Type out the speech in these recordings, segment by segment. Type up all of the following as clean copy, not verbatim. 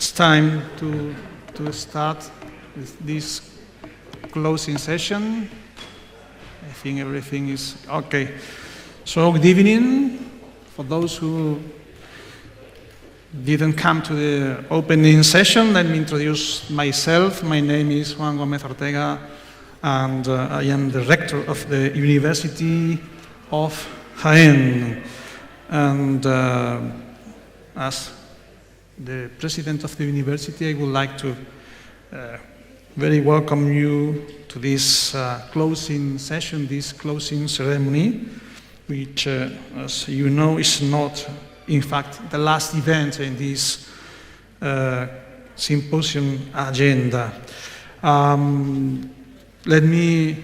it's time to start with this closing session. I think everything is okay. So good evening. For those who didn't come to the opening session, let me introduce myself. My name is Juan Gómez Ortega, and I am the rector of the University of Jaén. And as the president of the university, I would like to very welcome you to this closing session, this closing ceremony, which, as you know, is not, in fact, the last event in this symposium agenda. Let me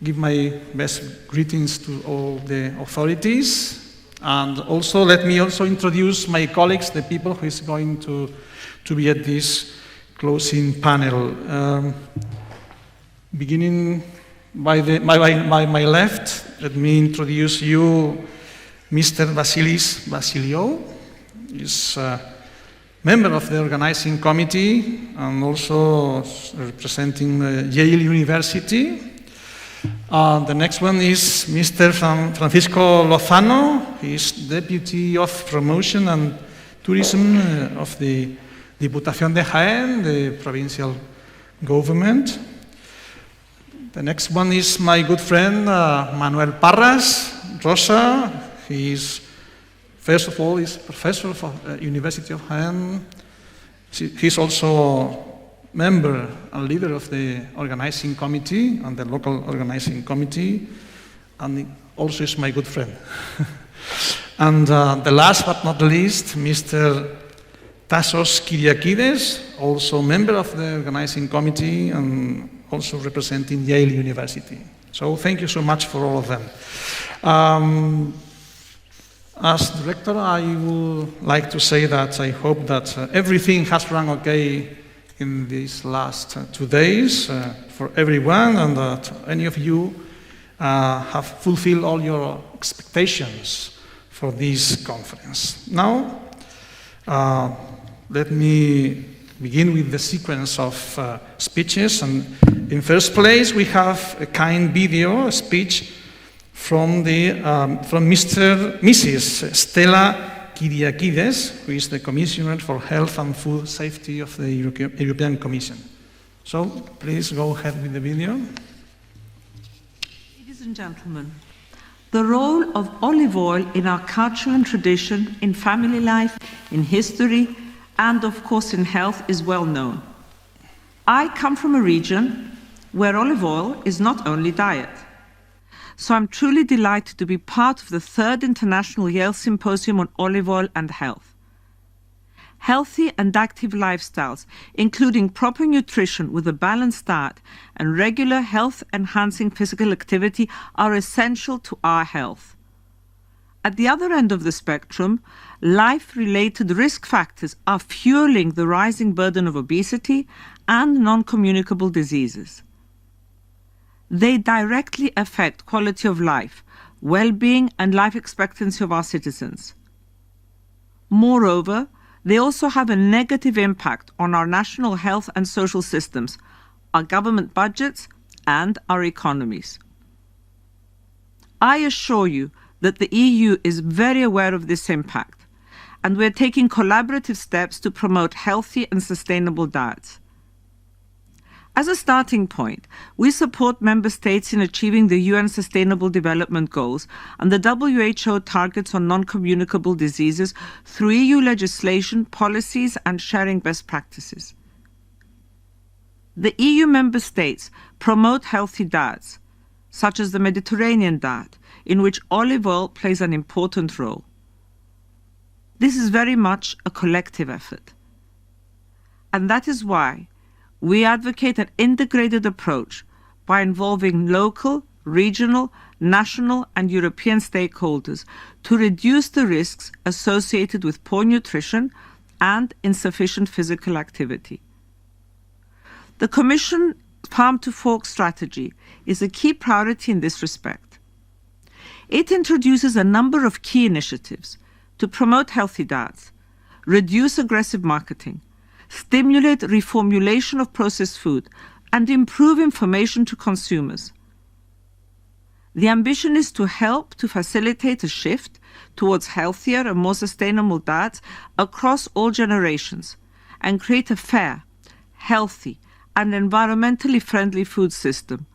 give my best greetings to all the authorities, and also let me also introduce my colleagues, the people who is going to be at this closing panel. Beginning by my left, let me introduce you Mr. Vasilis Vasiliou. He's a member of the organizing committee and also representing Yale University. The next one is Mr. Francisco Lozano. He's Deputy of Promotion and Tourism of the Diputación de Jaén, the provincial government. The next one is my good friend Manuel Parras Rosa. He's, first of all, is professor of University of Jaén. He's also member and leader of the organizing committee and the local organizing committee, and also is my good friend. And the last but not least, Mr. Tassos Kyriakides, also member of the organizing committee and also representing Yale University. So thank you so much for all of them. As director, I would like to say that I hope that everything has run okay in these last 2 days for everyone, and that any of you have fulfilled all your expectations for this conference. Now, let me begin with the sequence of speeches. And in first place, we have a kind video, a speech from Mrs. Stella Kyriakides, who is the Commissioner for Health and Food Safety of the European Commission. So, please go ahead with the video. Ladies and gentlemen, the role of olive oil in our culture and tradition, in family life, in history, and of course in health is well known. I come from a region where olive oil is not only diet. So I'm truly delighted to be part of the 3rd International Yale Symposium on Olive Oil and Health. Healthy and active lifestyles, including proper nutrition with a balanced diet and regular health-enhancing physical activity, are essential to our health. At the other end of the spectrum, life-related risk factors are fueling the rising burden of obesity and non-communicable diseases. They directly affect quality of life, well-being and life expectancy of our citizens. Moreover, they also have a negative impact on our national health and social systems, our government budgets and our economies. I assure you that the EU is very aware of this impact, and we're taking collaborative steps to promote healthy and sustainable diets. As a starting point, we support member states in achieving the UN Sustainable Development Goals and the WHO targets on non-communicable diseases through EU legislation, policies, and sharing best practices. The EU member states promote healthy diets, such as the Mediterranean diet, in which olive oil plays an important role. This is very much a collective effort. And that is why we advocate an integrated approach by involving local, regional, national and European stakeholders to reduce the risks associated with poor nutrition and insufficient physical activity. The Commission Farm to Fork strategy is a key priority in this respect. It introduces a number of key initiatives to promote healthy diets, reduce aggressive marketing, stimulate reformulation of processed food, and improve information to consumers. The ambition is to help to facilitate a shift towards healthier and more sustainable diets across all generations and create a fair, healthy, and environmentally friendly food system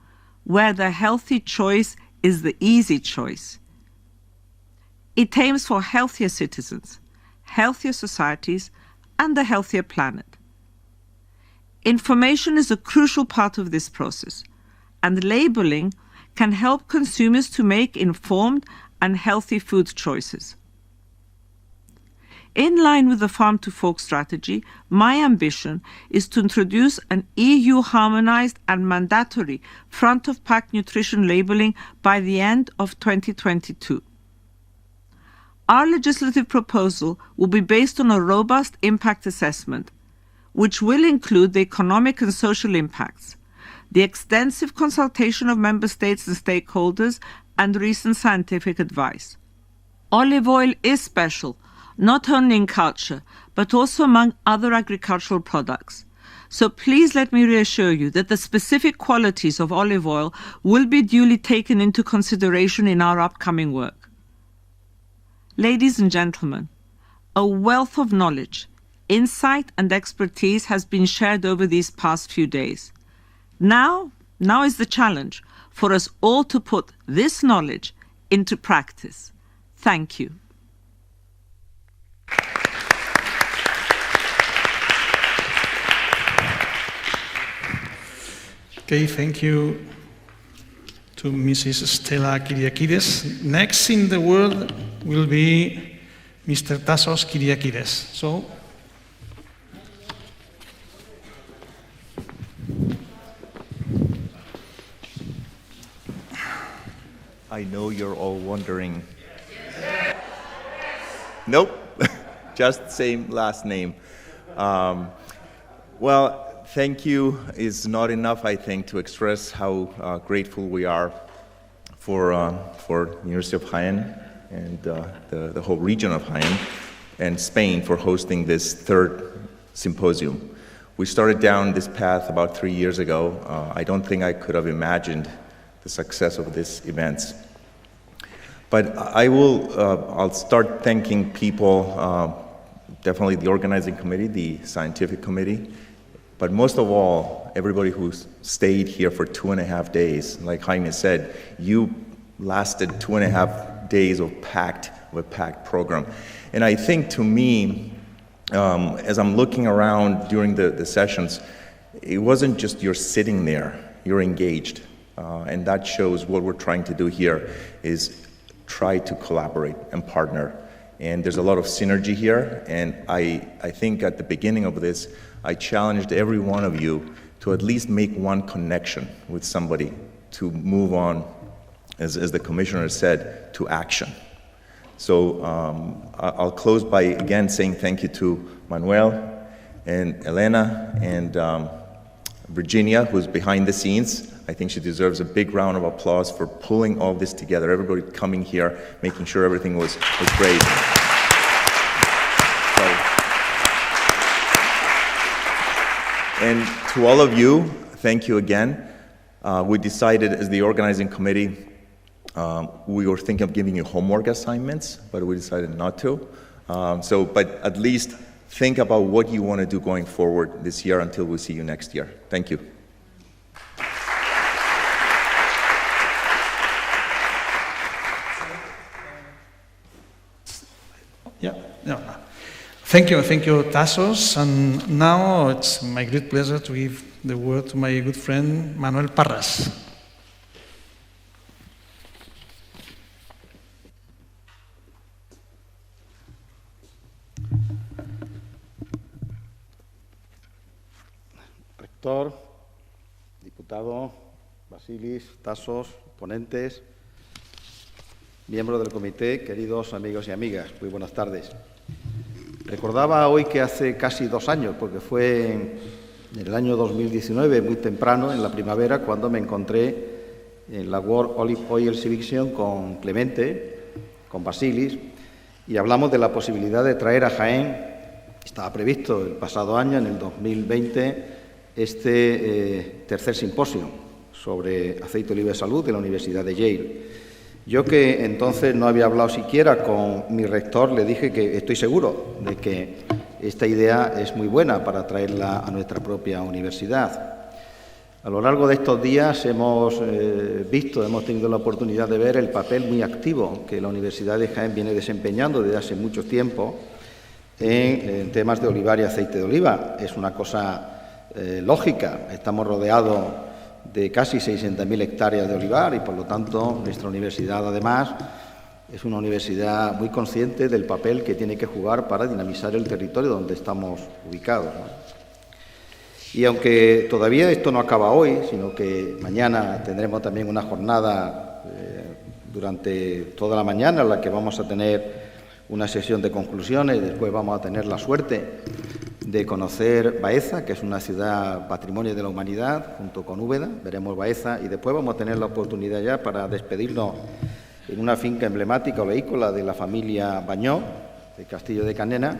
where the healthy choice is the easy choice. It aims for healthier citizens, healthier societies, and a healthier planet. Information is a crucial part of this process, and labeling can help consumers to make informed and healthy food choices. In line with the Farm to Fork strategy, my ambition is to introduce an EU-harmonized and mandatory front-of-pack nutrition labeling by the end of 2022. Our legislative proposal will be based on a robust impact assessment, which will include the economic and social impacts, the extensive consultation of member states and stakeholders, and recent scientific advice. Olive oil is special, not only in culture, but also among other agricultural products. So please let me reassure you that the specific qualities of olive oil will be duly taken into consideration in our upcoming work. Ladies and gentlemen, a wealth of knowledge, insight, and expertise has been shared over these past few days. Now is the challenge for us all to put this knowledge into practice. Thank you. Okay, thank you to Mrs. Stella Kyriakides. Next in the world will be Mr. Tassos Kyriakides. So, I know you're all wondering. Nope, just same last name. Well, thank you is not enough, I think, to express how grateful we are for University of Jaén and the whole region of Jaén and Spain for hosting this third symposium. We started down this path about 3 years ago. I don't think I could have imagined the success of these events. But I'll start thanking people, definitely the organizing committee, the scientific committee, but most of all, everybody who stayed here for 2.5 days. Like Jaime said, you lasted 2.5 days of a packed program. And I think to me, as I'm looking around during the sessions, it wasn't just you're sitting there, you're engaged. And that shows what we're trying to do here is try to collaborate and partner. And there's a lot of synergy here. And I think at the beginning of this, I challenged every one of you to at least make one connection with somebody to move on, as the commissioner said, to action. So I'll close by again saying thank you to Manuel and Elena and Virginia, who's behind the scenes. I think she deserves a big round of applause for pulling all this together. Everybody coming here, making sure everything was great. So, and to all of you, thank you again. We decided as the organizing committee, we were thinking of giving you homework assignments, but we decided not to. But at least think about what you want to do going forward this year until we see you next year. Thank you. Yeah. Thank you, Tassos. And now it's my great pleasure to give the word to my good friend Manuel Parras. Rector, diputado, Vasilis, Tassos, ponentes, miembros del comité, queridos amigos y amigas, muy buenas tardes. Recordaba hoy que hace casi 2 años, porque fue en el año 2019, muy temprano, en la primavera, cuando me encontré en la World Olive Oil Exhibition con Clemente, con Vasilis, y hablamos de la posibilidad de traer a Jaén Estaba previsto el pasado año, en el 2020, este tercer simposio sobre aceite de oliva de salud de la Universidad de Yale. Yo, que entonces no había hablado siquiera con mi rector, le dije que estoy seguro de que esta idea es muy buena para traerla a nuestra propia universidad. A lo largo de estos días hemos tenido la oportunidad de ver el papel muy activo que la Universidad de Jaén viene desempeñando desde hace mucho tiempo en temas de olivar y aceite de oliva. Es una cosa lógica. Estamos rodeados de casi 600.000 hectáreas de olivar y, por lo tanto, nuestra universidad, además, es una universidad muy consciente del papel que tiene que jugar para dinamizar el territorio donde estamos ubicados, ¿no? Y aunque todavía esto no acaba hoy, sino que mañana tendremos también una jornada durante toda la mañana en la que vamos a tener una sesión de conclusiones, después vamos a tener la suerte de conocer Baeza, que es una ciudad patrimonio de la humanidad, junto con Úbeda, veremos Baeza, y después vamos a tener la oportunidad ya para despedirnos en una finca emblemática oleícola de la familia Bañó, de Castillo de Canena.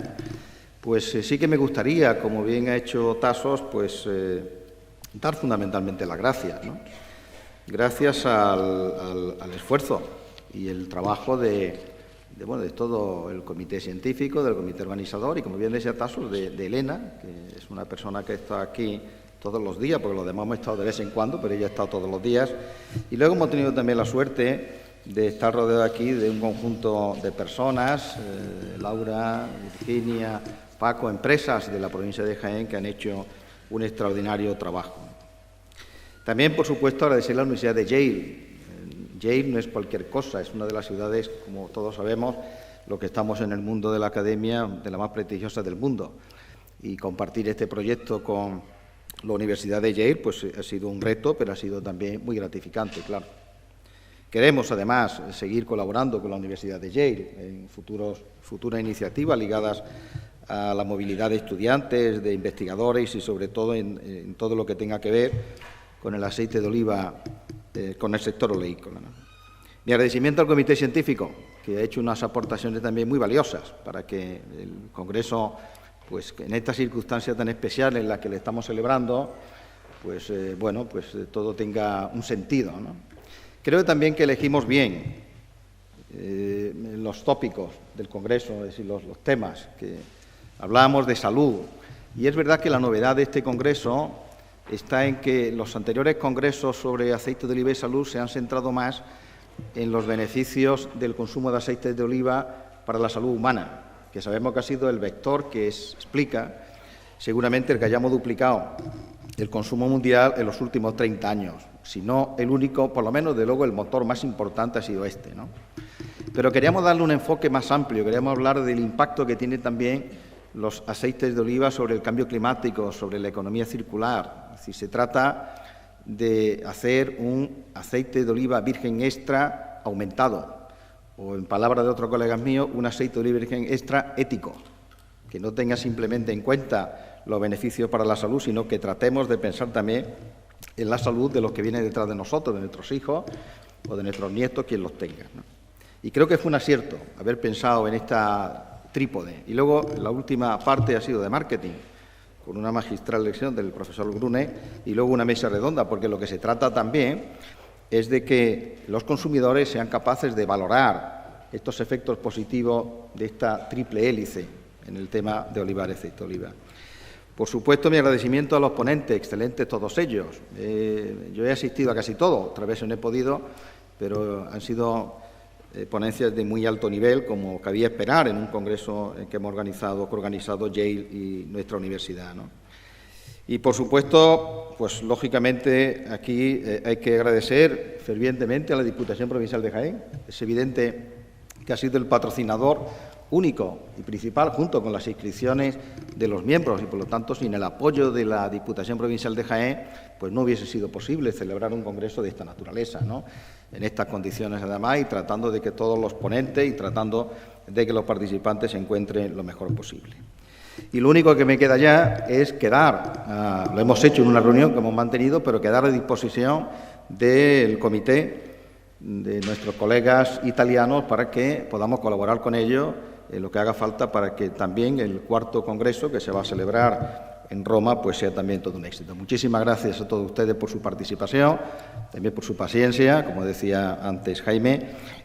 Pues sí que me gustaría, como bien ha hecho Tasos, pues dar fundamentalmente las gracias, ¿no? Gracias al esfuerzo y el trabajo de todo el comité científico, del comité organizador y, como bien decía Tasos, de Elena, que es una persona que está aquí todos los días, porque los demás hemos estado de vez en cuando, pero ella ha estado todos los días. Y luego hemos tenido también la suerte de estar rodeado aquí de un conjunto de personas, Laura, Virginia, Paco, empresas de la provincia de Jaén que han hecho un extraordinario trabajo. También, por supuesto, agradecer a la Universidad de Yale. Yale no es cualquier cosa, es una de las ciudades, como todos sabemos, los que estamos en el mundo de la academia, de la más prestigiosa del mundo. Y compartir este proyecto con la Universidad de Yale pues ha sido un reto, pero ha sido también muy gratificante, claro. Queremos, además, seguir colaborando con la Universidad de Yale en futuras iniciativas ligadas a la movilidad de estudiantes, de investigadores y, sobre todo, en todo lo que tenga que ver con el aceite de oliva, con el sector oleícola, ¿no? Mi agradecimiento al Comité Científico, que ha hecho unas aportaciones también muy valiosas para que el Congreso, pues en esta circunstancia tan especial en la que le estamos celebrando, pues todo tenga un sentido, ¿no? Creo también que elegimos bien los tópicos del Congreso, es decir, los temas que hablábamos de salud. Y es verdad que la novedad de este Congreso está en que los anteriores congresos sobre aceite de oliva y salud se han centrado más en los beneficios del consumo de aceite de oliva para la salud humana, que sabemos que ha sido el vector que explica seguramente el que hayamos duplicado el consumo mundial en los últimos 30 años. Si no el único, por lo menos, de luego, el motor más importante ha sido este, ¿no? Pero queríamos darle un enfoque más amplio, queríamos hablar del impacto que tiene también los aceites de oliva sobre el cambio climático, sobre la economía circular. Es decir, se trata de hacer un aceite de oliva virgen extra aumentado, o, en palabras de otros colegas míos, un aceite de oliva virgen extra ético, que no tenga simplemente en cuenta los beneficios para la salud, sino que tratemos de pensar también en la salud de los que vienen detrás de nosotros, de nuestros hijos o de nuestros nietos, quien los tenga, ¿no? Y creo que fue un acierto haber pensado en esta trípode. Y luego la última parte ha sido de marketing, con una magistral lección del profesor Grune, y luego una mesa redonda, porque lo que se trata también es de que los consumidores sean capaces de valorar estos efectos positivos de esta triple hélice en el tema de olivar y aceite de oliva. Por supuesto, mi agradecimiento a los ponentes, excelentes todos ellos. Yo he asistido a casi todo, otra vez no he podido, pero han sido ponencias de muy alto nivel, como cabía esperar en un congreso que hemos organizado Yale y nuestra universidad, ¿no? Y, por supuesto, pues lógicamente aquí hay que agradecer fervientemente a la Diputación Provincial de Jaén. Es evidente que ha sido el patrocinador único y principal, junto con las inscripciones de los miembros, y por lo tanto sin el apoyo de la Diputación Provincial de Jaén pues no hubiese sido posible celebrar un congreso de esta naturaleza, ¿no? En estas condiciones, además, y tratando de que todos los ponentes y tratando de que los participantes se encuentren lo mejor posible. Y lo único que me queda ya es quedar, lo hemos hecho en una reunión que hemos mantenido, pero quedar a disposición del comité, de nuestros colegas italianos, para que podamos colaborar con ellos lo que haga falta para que también el cuarto congreso que se va a celebrar en Roma pues sea también todo un éxito. Muchísimas gracias a todos ustedes por su participación, también por su paciencia, como decía antes Jaime,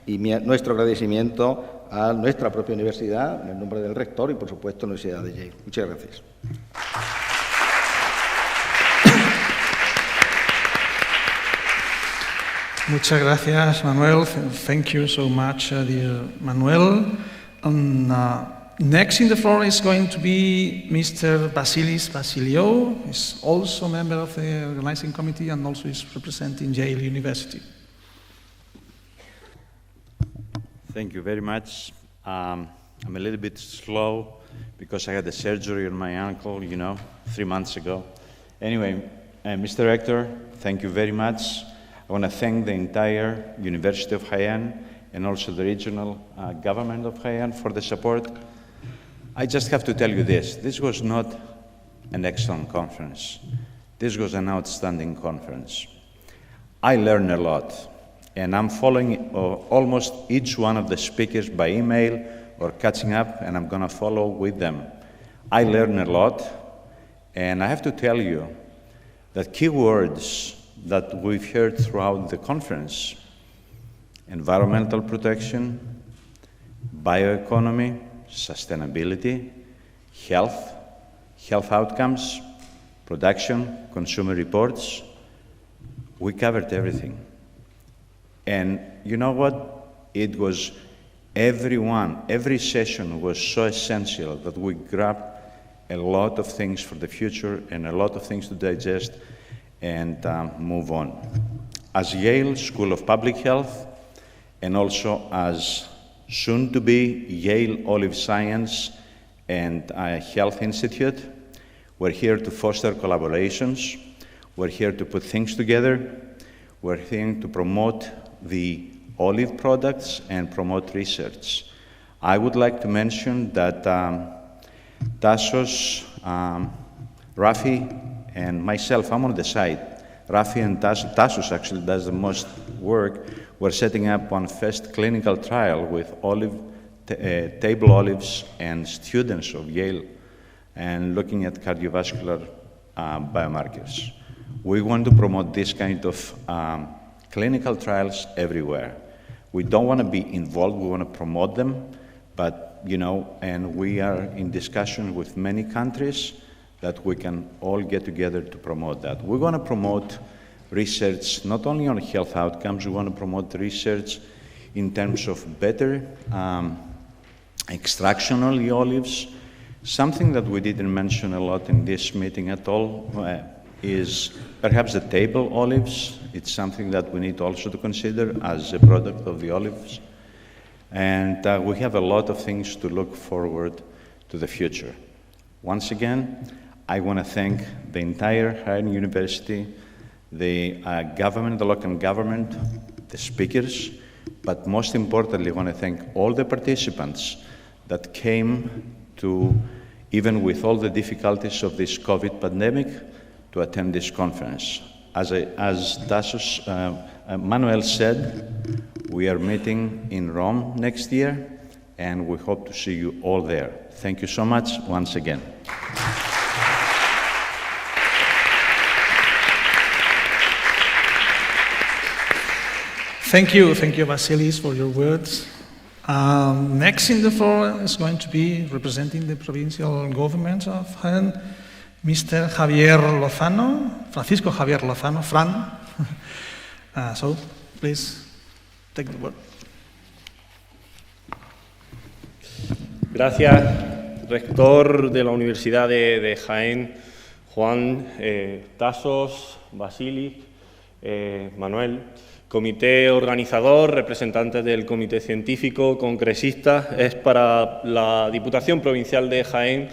y nuestro agradecimiento a nuestra propia universidad, en el nombre del rector y, por supuesto, la Universidad de Yale. Muchas gracias. Muchas gracias, Manuel. Thank you so much, dear Manuel. Next in the floor is going to be Mr. Vasilis Vassiliou. He's also a member of the organizing committee and also is representing Yale University. Thank you very much. I'm a little bit slow because I had a surgery on my ankle, 3 months ago. Anyway, Mr. Rector, thank you very much. I want to thank the entire University of Haiyan and also the regional government of Haiyan for the support. I just have to tell you this. This was not an excellent conference. This was an outstanding conference. I learned a lot, and I'm following almost each one of the speakers by email or catching up, and I'm going to follow with them. I learned a lot, and I have to tell you that key words that we've heard throughout the conference: environmental protection, bioeconomy, sustainability, health outcomes, production, consumer reports. We covered everything. And you know what? It was every session was so essential that we grabbed a lot of things for the future and a lot of things to digest and move on. As Yale School of Public Health, and also as soon-to-be Yale Olive Science and Health Institute, we're here to foster collaborations. We're here to put things together. We're here to promote the olive products and promote research. I would like to mention that Tassos, Rafi, and myself, I'm on the side. Rafi and Tassos actually does the most work. We're setting up one first clinical trial with table olives and students of Yale and looking at cardiovascular biomarkers. We want to promote this kind of clinical trials everywhere. We don't want to be involved, we want to promote them, but, and we are in discussion with many countries that we can all get together to promote that. We want to promote research not only on health outcomes, we want to promote research in terms of better extraction of the olives. Something that we didn't mention a lot in this meeting at all is perhaps the table olives. It's something that we need also to consider as a product of the olives. And we have a lot of things to look forward to the future. Once again, I want to thank the entire Haiyan University, the government, the local government, the speakers, but most importantly, I want to thank all the participants that came to, even with all the difficulties of this COVID pandemic, to attend this conference. As Tassos Manuel said, we are meeting in Rome next year, and we hope to see you all there. Thank you so much once again. Thank you, Vasilis, for your words. Next in the floor is going to be representing the provincial government of Haiyan, Mr. Javier Lozano, Francisco Javier Lozano, Fran. So, please take the word. Gracias, rector de la Universidad de Jaén, Juan, Tassos, Vasilis, Manuel, comité organizador, representantes del comité científico, congresistas. Es para la Diputación Provincial de Jaén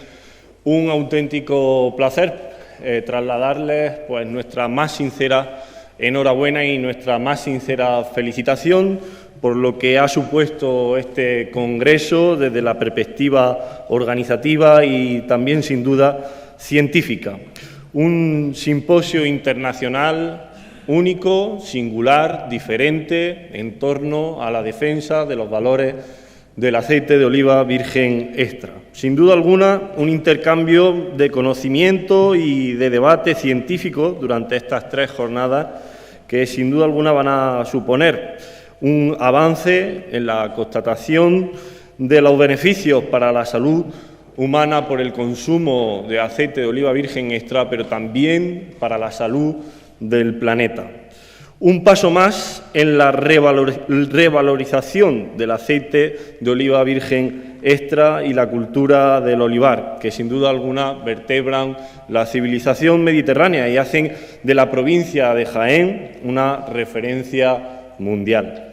un auténtico placer trasladarles pues, nuestra más sincera enhorabuena y nuestra más sincera felicitación por lo que ha supuesto este congreso desde la perspectiva organizativa y también, sin duda, científica. Un simposio internacional único, singular, diferente, en torno a la defensa de los valores del aceite de oliva virgen extra. Sin duda alguna, un intercambio de conocimiento y de debate científico durante estas 3 jornadas que sin duda alguna van a suponer un avance en la constatación de los beneficios para la salud humana por el consumo de aceite de oliva virgen extra, pero también para la salud del planeta. Un paso más en la revalorización del aceite de oliva virgen extra y la cultura del olivar, que sin duda alguna vertebran la civilización mediterránea y hacen de la provincia de Jaén una referencia mundial.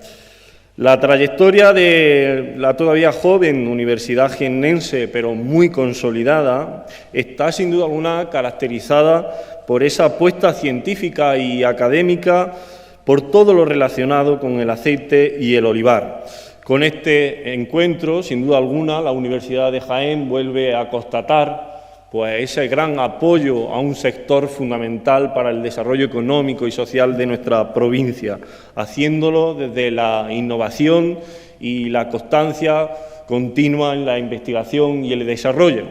La trayectoria de la todavía joven Universidad Jiennense, pero muy consolidada, está sin duda alguna caracterizada por esa apuesta científica y académica por todo lo relacionado con el aceite y el olivar. Con este encuentro, sin duda alguna, la Universidad de Jaén vuelve a constatar ese gran apoyo a un sector fundamental para el desarrollo económico y social de nuestra provincia, haciéndolo desde la innovación y la constancia continua en la investigación y el desarrollo.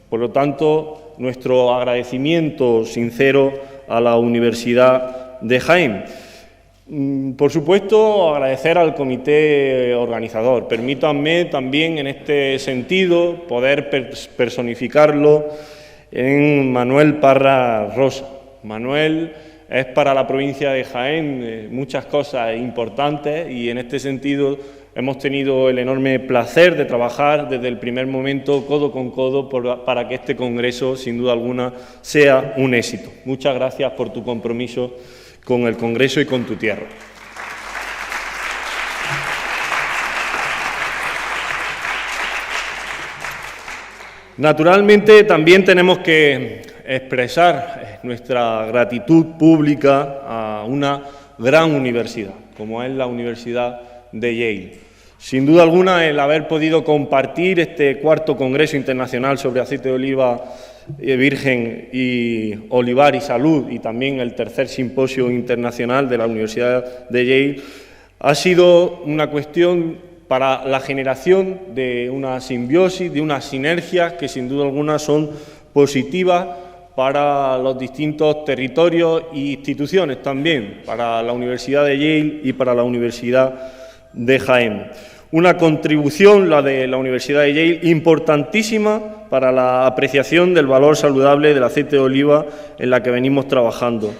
Por lo tanto, nuestro agradecimiento sincero a la Universidad de Jaén. Por supuesto, agradecer al comité organizador. Permítanme también, en este sentido, poder personificarlo en Manuel Parra Rosa. Manuel es para la provincia de Jaén muchas cosas importantes y, en este sentido, hemos tenido el enorme placer de trabajar desde el primer momento, codo con codo, para que este congreso, sin duda alguna, sea un éxito. Muchas gracias por tu compromiso con el Congreso y con tu tierra. Naturalmente, también tenemos que expresar nuestra gratitud pública a una gran universidad, como es la Universidad de Yale. Sin duda alguna, el haber podido compartir este 4º Congreso Internacional sobre aceite de oliva virgen y olivar y salud, y también el 3er Simposio Internacional de la Universidad de Yale, ha sido una cuestión para la generación de una simbiosis, de unas sinergias que sin duda alguna son positivas para los distintos territorios e instituciones también, para la Universidad de Yale y para la Universidad de Jaén. Una contribución, la de la Universidad de Yale, importantísima para la apreciación del valor saludable del aceite de oliva en la que venimos trabajando.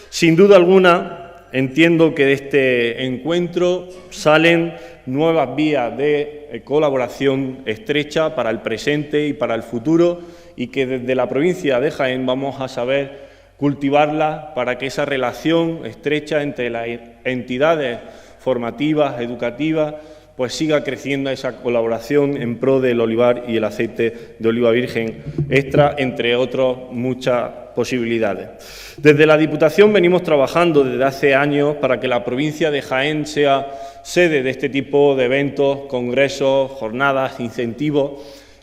Sin duda alguna, entiendo que de este encuentro salen nuevas vías de colaboración estrecha para el presente y para el futuro, y que desde la provincia de Jaén vamos a saber cultivarla para que esa relación estrecha entre las entidades formativas, educativas, pues siga creciendo esa colaboración en pro del olivar y el aceite de oliva virgen extra, entre otras muchas posibilidades. Desde la Diputación venimos trabajando desde hace años para que la provincia de Jaén sea sede de este tipo de eventos, congresos, jornadas, incentivos,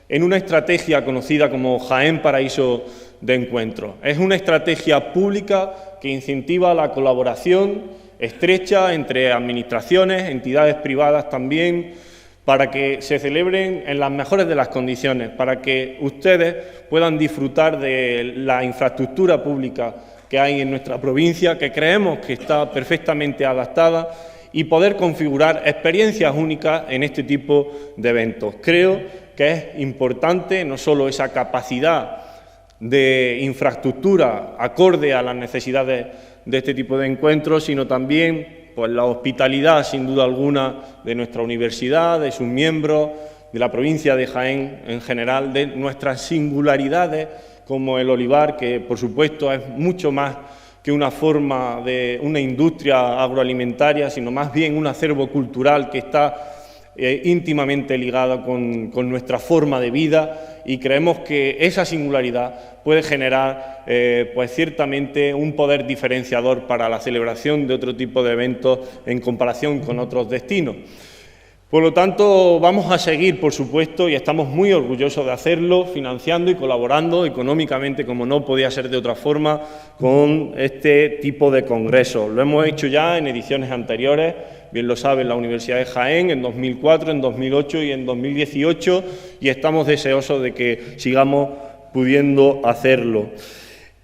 en una estrategia conocida como Jaén Paraíso de Encuentro. Es una estrategia pública que incentiva la colaboración estrecha entre administraciones, entidades privadas también, para que se celebren en las mejores de las condiciones, para que ustedes puedan disfrutar de la infraestructura pública que hay en nuestra provincia, que creemos que está perfectamente adaptada, y poder configurar experiencias únicas en este tipo de eventos. Creo que es importante no solo esa capacidad de infraestructura acorde a las necesidades de este tipo de encuentros, sino también pues, la hospitalidad, sin duda alguna, de nuestra universidad, de sus miembros, de la provincia de Jaén en general, de nuestras singularidades como el olivar, que por supuesto es mucho más que una forma de una industria agroalimentaria, sino más bien un acervo cultural que está íntimamente ligado con nuestra forma de vida, y creemos que esa singularidad puede generar pues ciertamente un poder diferenciador para la celebración de otro tipo de eventos en comparación con otros destinos. Por lo tanto, vamos a seguir, por supuesto, y estamos muy orgullosos de hacerlo, financiando y colaborando económicamente, como no podía ser de otra forma, con este tipo de congresos. Lo hemos hecho ya en ediciones anteriores, bien lo saben, la Universidad de Jaén en 2004, en 2008 y en 2018, y estamos deseosos de que sigamos pudiendo hacerlo.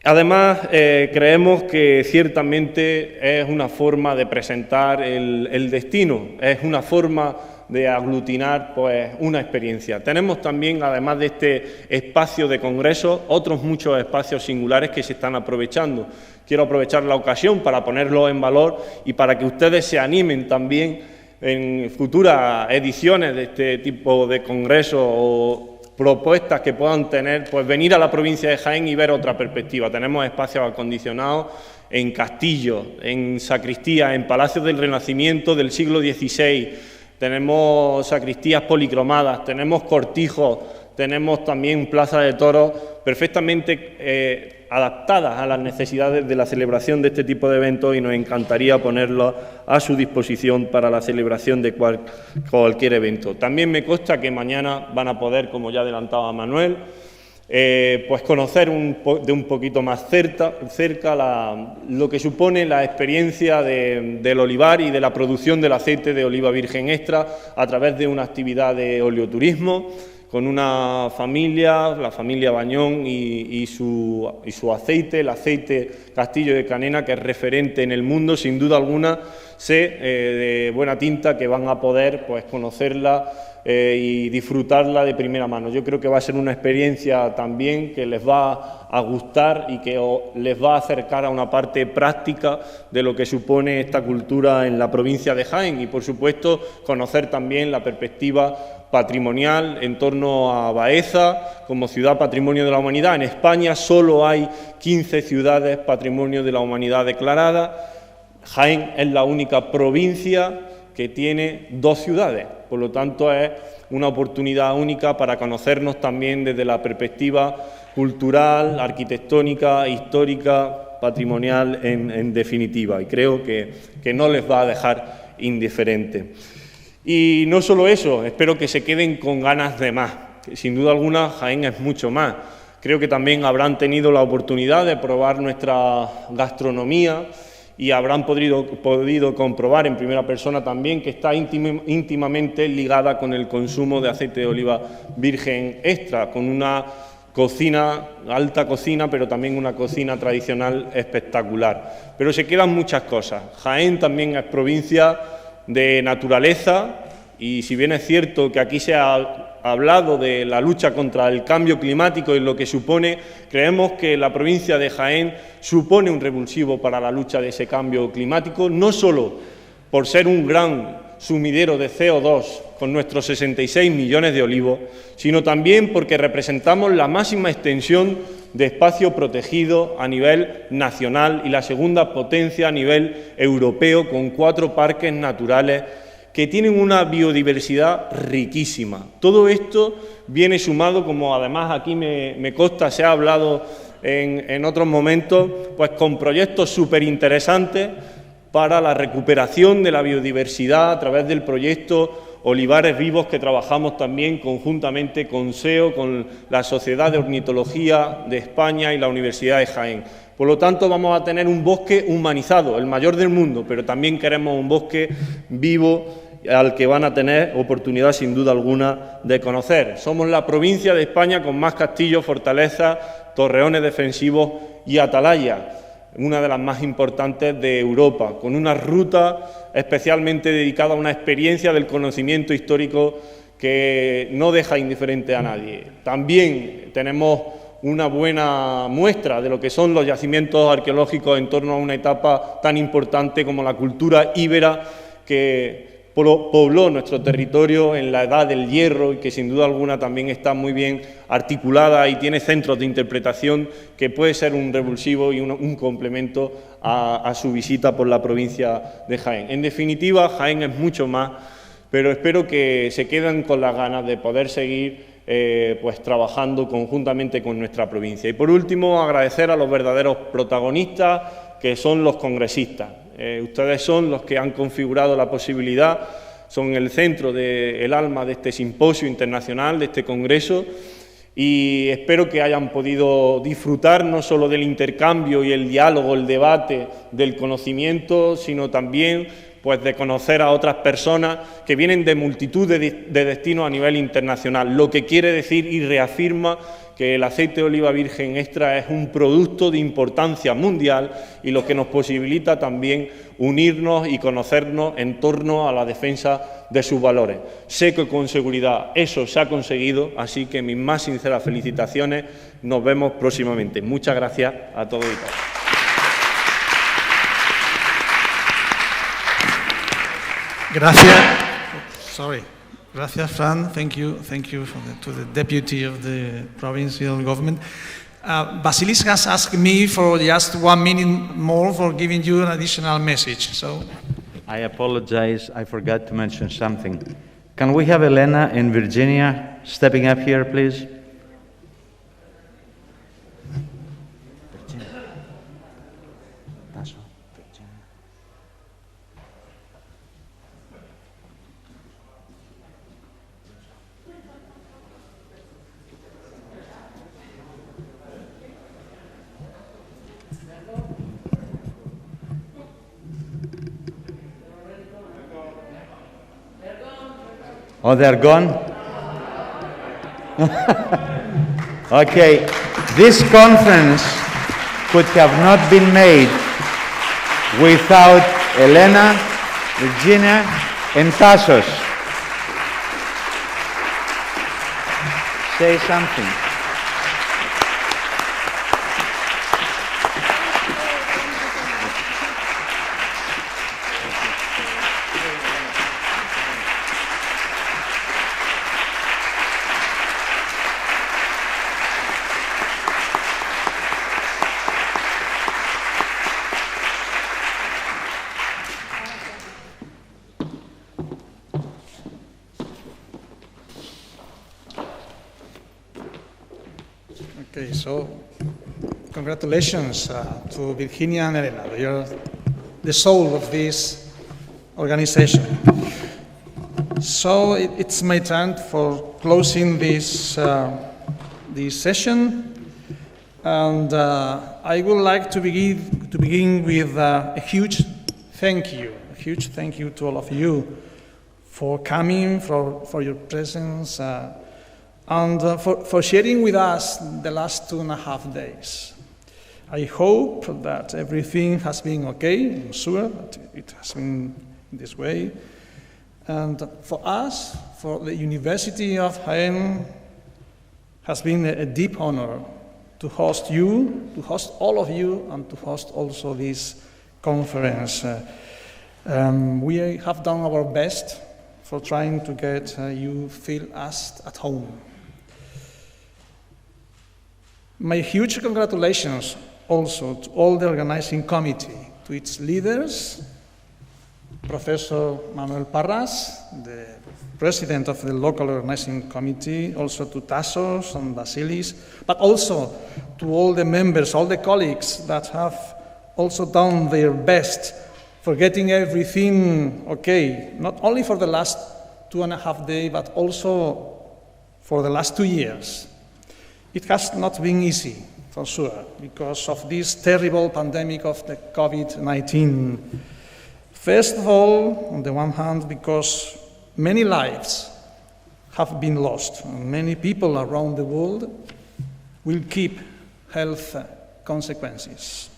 Además, creemos que ciertamente es una forma de presentar el destino, es una forma de aglutinar pues, una experiencia. Tenemos también, además de este espacio de congreso, otros muchos espacios singulares que se están aprovechando. Quiero aprovechar la ocasión para ponerlo en valor y para que ustedes se animen también en futuras ediciones de este tipo de congresos o propuestas que puedan tener, pues venir a la provincia de Jaén y ver otra perspectiva. Tenemos espacios acondicionados en castillos, en sacristías, en palacios del Renacimiento del siglo XVI, tenemos sacristías policromadas, tenemos cortijos, tenemos también plazas de toros perfectamente adaptadas a las necesidades de la celebración de este tipo de eventos y nos encantaría ponerlos a su disposición para la celebración de cualquier evento. También me consta que mañana van a poder, como ya adelantaba Manuel, pues conocer de un poquito más cerca lo que supone la experiencia del olivar y de la producción del aceite de oliva virgen extra a través de una actividad de oleoturismo con una familia, la familia Bañón y su aceite, el aceite Castillo de Canena, que es referente en el mundo, sin duda alguna, sé de buena tinta que van a poder pues, conocerla y disfrutarla de primera mano. Yo creo que va a ser una experiencia también que les va a gustar y que les va a acercar a una parte práctica de lo que supone esta cultura en la provincia de Jaén y, por supuesto, conocer también la perspectiva patrimonial en torno a Baeza como ciudad patrimonio de la humanidad. En España solo hay 15 ciudades patrimonio de la humanidad declaradas. Jaén es la única provincia que tiene 2 ciudades, por lo tanto es una oportunidad única para conocernos también desde la perspectiva cultural, arquitectónica, histórica, patrimonial en definitiva, y creo que no les va a dejar indiferente. Y no solo eso, espero que se queden con ganas de más, que sin duda alguna Jaén es mucho más. Creo que también habrán tenido la oportunidad de probar nuestra gastronomía y habrán podido comprobar en primera persona también que está íntimamente ligada con el consumo de aceite de oliva virgen extra, con una cocina, alta cocina, pero también una cocina tradicional espectacular. Pero se quedan muchas cosas. Jaén también es provincia de naturaleza y si bien es cierto que aquí se ha hablado de la lucha contra el cambio climático y lo que supone, creemos que la provincia de Jaén supone un revulsivo para la lucha de ese cambio climático, no solo por ser un gran sumidero de CO2 con nuestros 66 millones de olivos, sino también porque representamos la máxima extensión de espacio protegido a nivel nacional y la segunda potencia a nivel europeo, con 4 parques naturales que tienen una biodiversidad riquísima. Todo esto viene sumado, como además aquí me consta, se ha hablado en otros momentos, pues con proyectos súper interesantes para la recuperación de la biodiversidad a través del proyecto Olivares Vivos, que trabajamos también conjuntamente con SEO, con la Sociedad de Ornitología de España y la Universidad de Jaén. Por lo tanto, vamos a tener un bosque humanizado, el mayor del mundo, pero también queremos un bosque vivo al que van a tener oportunidad, sin duda alguna, de conocer. Somos la provincia de España con más castillos, fortalezas, torreones defensivos y atalayas, una de las más importantes de Europa, con una ruta especialmente dedicada a una experiencia del conocimiento histórico que no deja indiferente a nadie. También tenemos una buena muestra de lo que son los yacimientos arqueológicos en torno a una etapa tan importante como la cultura íbera que pobló nuestro territorio en la Edad del Hierro y que sin duda alguna también está muy bien articulada y tiene centros de interpretación que puede ser un revulsivo y un complemento a su visita por la provincia de Jaén. En definitiva, Jaén es mucho más, pero espero que se queden con las ganas de poder seguir pues trabajando conjuntamente con nuestra provincia. Y por último, agradecer a los verdaderos protagonistas que son los congresistas. Ustedes son los que han configurado la posibilidad, son el centro del alma de este simposio internacional, de este congreso, y espero que hayan podido disfrutar no solo del intercambio y el diálogo, el debate, del conocimiento, sino también pues de conocer a otras personas que vienen de multitud de destinos a nivel internacional, lo que quiere decir y reafirma que el aceite de oliva virgen extra es un producto de importancia mundial y lo que nos posibilita también unirnos y conocernos en torno a la defensa de sus valores. Sé que con seguridad eso se ha conseguido, así que mis más sinceras felicitaciones. Nos vemos próximamente. Muchas gracias a todos y todas. Gracias, Fran. Thank you to the deputy of the provincial government. Vasilis has asked me for just 1 minute more for giving you an additional message. So, I apologize, I forgot to mention something. Can we have Elena and Virginia stepping up here, please? Oh, they're gone? Okay, this conference could have not been made without Elena, Virginia, and Tassos. Say something. okay, so congratulations to Virginia and Elena. You're the soul of this organization. So it's my turn for closing this session, and I would like to begin with a huge thank you to all of you for coming, for your presence, and for sharing with us the last 2.5 days. I hope that everything has been okay. I'm sure that it has been this way. And for us, for the University of Jaén, has been a deep honor to host you, to host all of you, and to host also this conference. We have done our best for trying to get you feel us at home. My huge congratulations also to all the organizing committee, to its leaders, Professor Manuel Parras, the president of the local organizing committee, also to Tassos and Vasilis, but also to all the members, all the colleagues that have also done their best for getting everything okay, not only for the last 2.5 days, but also for the last 2 years. It has not been easy, for sure, because of this terrible pandemic of the COVID-19. First of all, on the one hand, because many lives have been lost, and many people around the world will keep health consequences.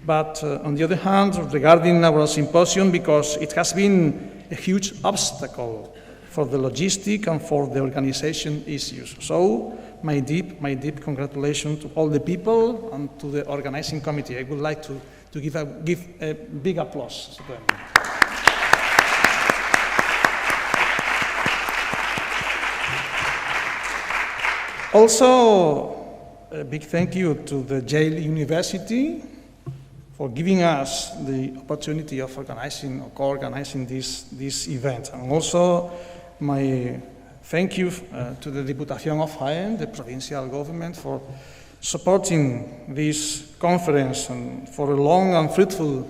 But on the other hand, regarding our symposium, because it has been a huge obstacle for the logistic and for the organization issues. So, my deep congratulations to all the people and to the organizing committee. I would like to give a big applause to them. Also, a big thank you to the Yale University for giving us the opportunity of organizing or co-organizing this event. And also, my thank you to the Diputación of Jaén, the provincial government, for supporting this conference and for a long and fruitful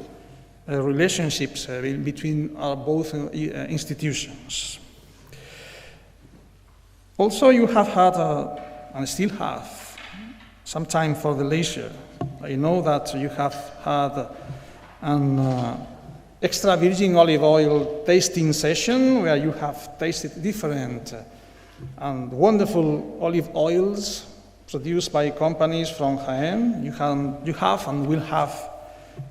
relationships between both institutions. Also, you have had, and still have, some time for the leisure. I know that you have had an extra virgin olive oil tasting session where you have tasted different and wonderful olive oils produced by companies from Jaén. You have and will have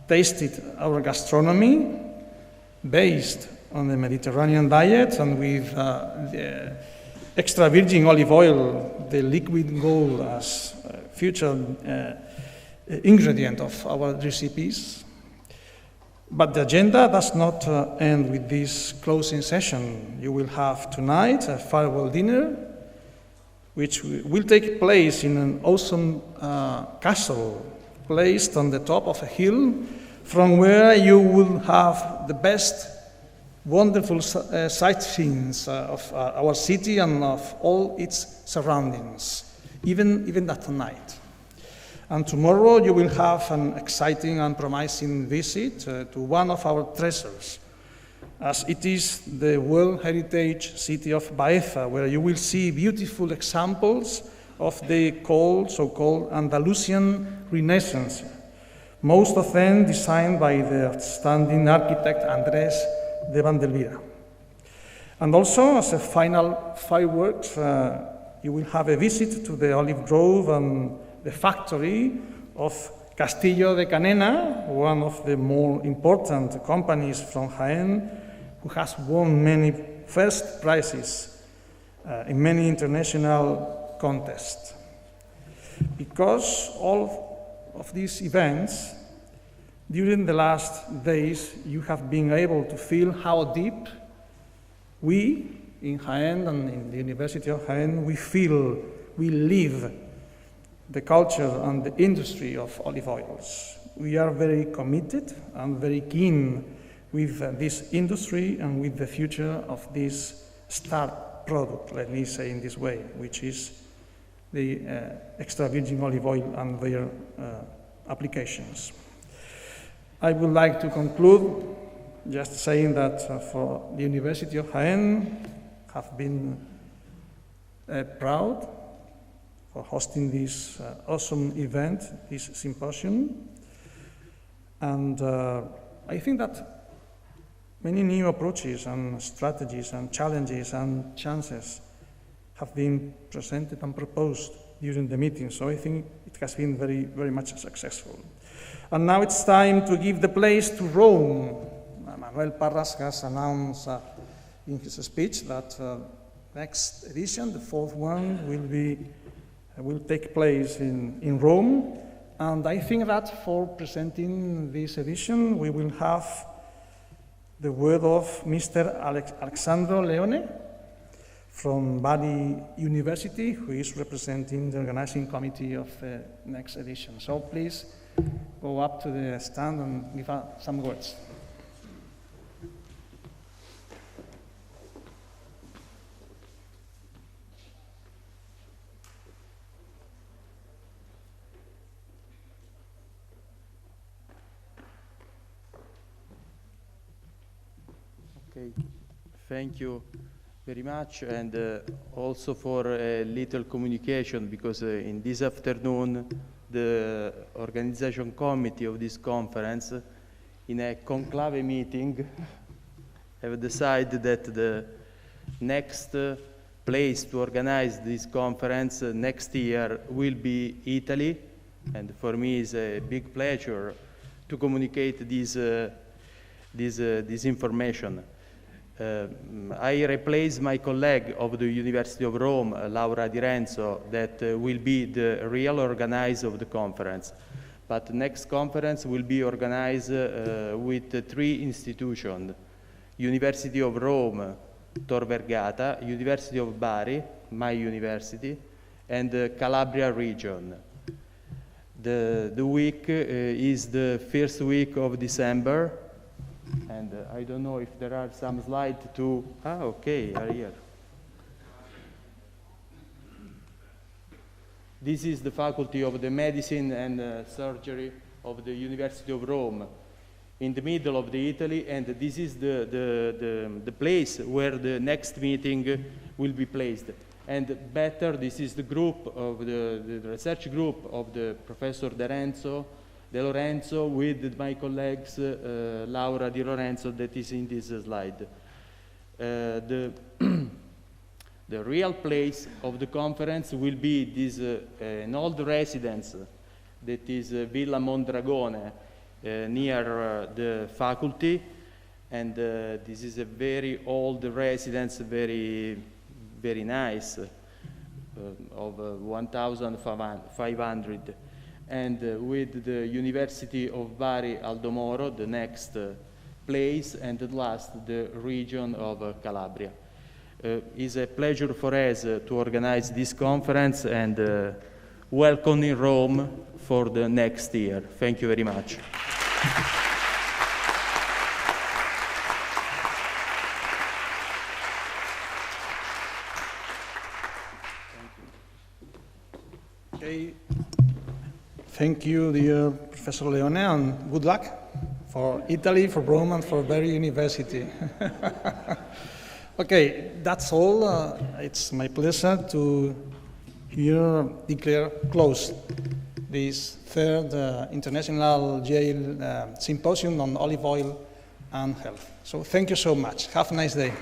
tasted our gastronomy based on the Mediterranean diet and with the extra virgin olive oil, the liquid gold, as future ingredient of our recipes. But the agenda does not end with this closing session. You will have tonight a farewell dinner, which will take place in an awesome castle placed on the top of a hill, from where you will have the best wonderful sightseeing of our city and of all its surroundings, even that night. And tomorrow you will have an exciting and promising visit to one of our treasures, as it is the World Heritage City of Baeza, where you will see beautiful examples of the so-called Andalusian Renaissance, most of them designed by the outstanding architect Andrés de Vandelvira. And also, as a final fireworks, you will have a visit to the olive grove and the factory of Castillo de Canena, one of the more important companies from Jaén, who has won many first prizes in many international contests. Because all of these events, during the last days, you have been able to feel how deep we in Jaén and in the University of Jaén, we live the culture and the industry of olive oils. We are very committed and very keen with this industry and with the future of this star product, let me say in this way, which is the extra virgin olive oil and their applications. I would like to conclude just saying that for the University of Jaén have been proud for hosting this awesome event, this symposium. And I think that many new approaches and strategies and challenges and chances have been presented and proposed during the meeting. So I think it has been very, very much successful. And now it's time to give the place to Rome. Manuel Parras has announced in his speech that next edition, the fourth one, will take place in Rome. And I think that for presenting this edition, we will have the word of Mr. Alexandro Leone from Bari University, who is representing the organizing committee of the next edition. So please go up to the stand and give some words. Okay, thank you very much, and also for a little communication, because in this afternoon the organization committee of this conference, in a conclave meeting, have decided that the next place to organize this conference next year will be Italy, and for me it's a big pleasure to communicate this information. I replace my colleague of the University of Rome, Laura Di Renzo, that will be the real organizer of the conference. But the next conference will be organized with 3 institutions: University of Rome, Tor Vergata, University of Bari, my university, and the Calabria region. The week is the first week of December. And I don't know if there are some slides to... okay, are here. This is the Faculty of the Medicine and Surgery of the University of Rome, in the middle of Italy, and this is the place where the next meeting will be placed. And better, this is the group of the research group of the Professor De Renzo De Lorenzo with my colleagues Laura Di Lorenzo that is in this slide. The real place of the conference will be this an old residence that is Villa Mondragone near the faculty, and this is a very old residence, very nice, of 1,500. And with the University of Bari Aldo Moro, the next place, and at last the region of Calabria. It's a pleasure for us to organize this conference and welcome in Rome for the next year. Thank you very much. Okay. Thank you, dear Professor Leone, and good luck for Italy, for Rome, and for Bari University. Okay, that's all. It's my pleasure to declare closed this third International Jail Symposium on Olive Oil and Health. So thank you so much. Have a nice day.